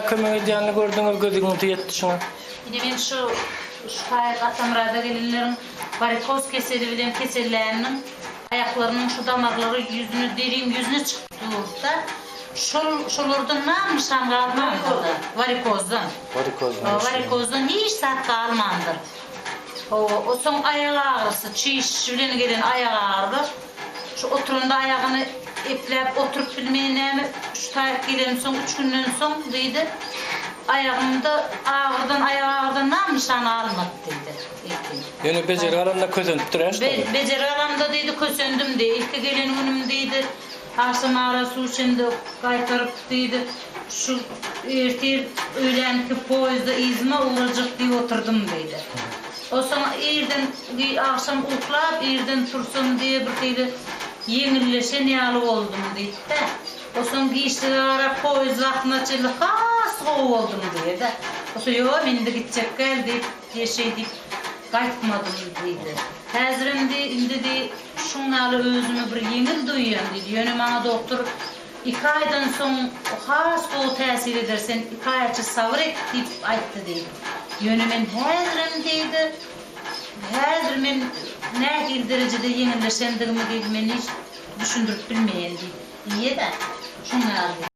Näme kömek edýänini gördüňiz, gözüňizi ýetdi şuňa? Yine ben şu Atamrada gelinlerin varikoz keseli bilen kesellerinin ayaklarının şu damarları yüzünü derin yüzüne çıktı da şolordan namışan kalmandı varikozdan. Varikozdan hiç sat kalmandır. O son ayak ağrısı, çiş bilen gelen ayak ağrı. Şu oturunda ayağını eplep oturup bilmeyene şu tayak gelen son 3 günden son deydi. Ayağımda ağırdan namışan almadı dedi. Yani beceri alanında kösünüp duran Beceri alanında deydi kösündüm de. İlk gelen günüm deydi. Akşam arası içinde kaytarıp deydi. Şu ertir öğlenki poyuzda izme uğrayacak diye oturdum deydi. O sonra erden akşam uykulap erden tursun diye bir deydi. Yengilleşen yalı oldum deydi de. O sonra geçti ara poyuz aklına çeli soğuk oldum diye de. O sonra yo ben de gidecek gel deyip yaşayıp kaytmadım deydi. Hazırım indi de şunlarla özümü bir yengil duyuyorum dedi. Yönü bana doktor 2 aydan son soğuk tesir edersen 2 ay açı savur et deyip ayttı deydi. Yönü ben hazırım deydi. Hazır ben ne derecede yengilleşendiğimi deydi beni hiç düşündürüp bilmeyen deydi. İyi de şunlar deydi.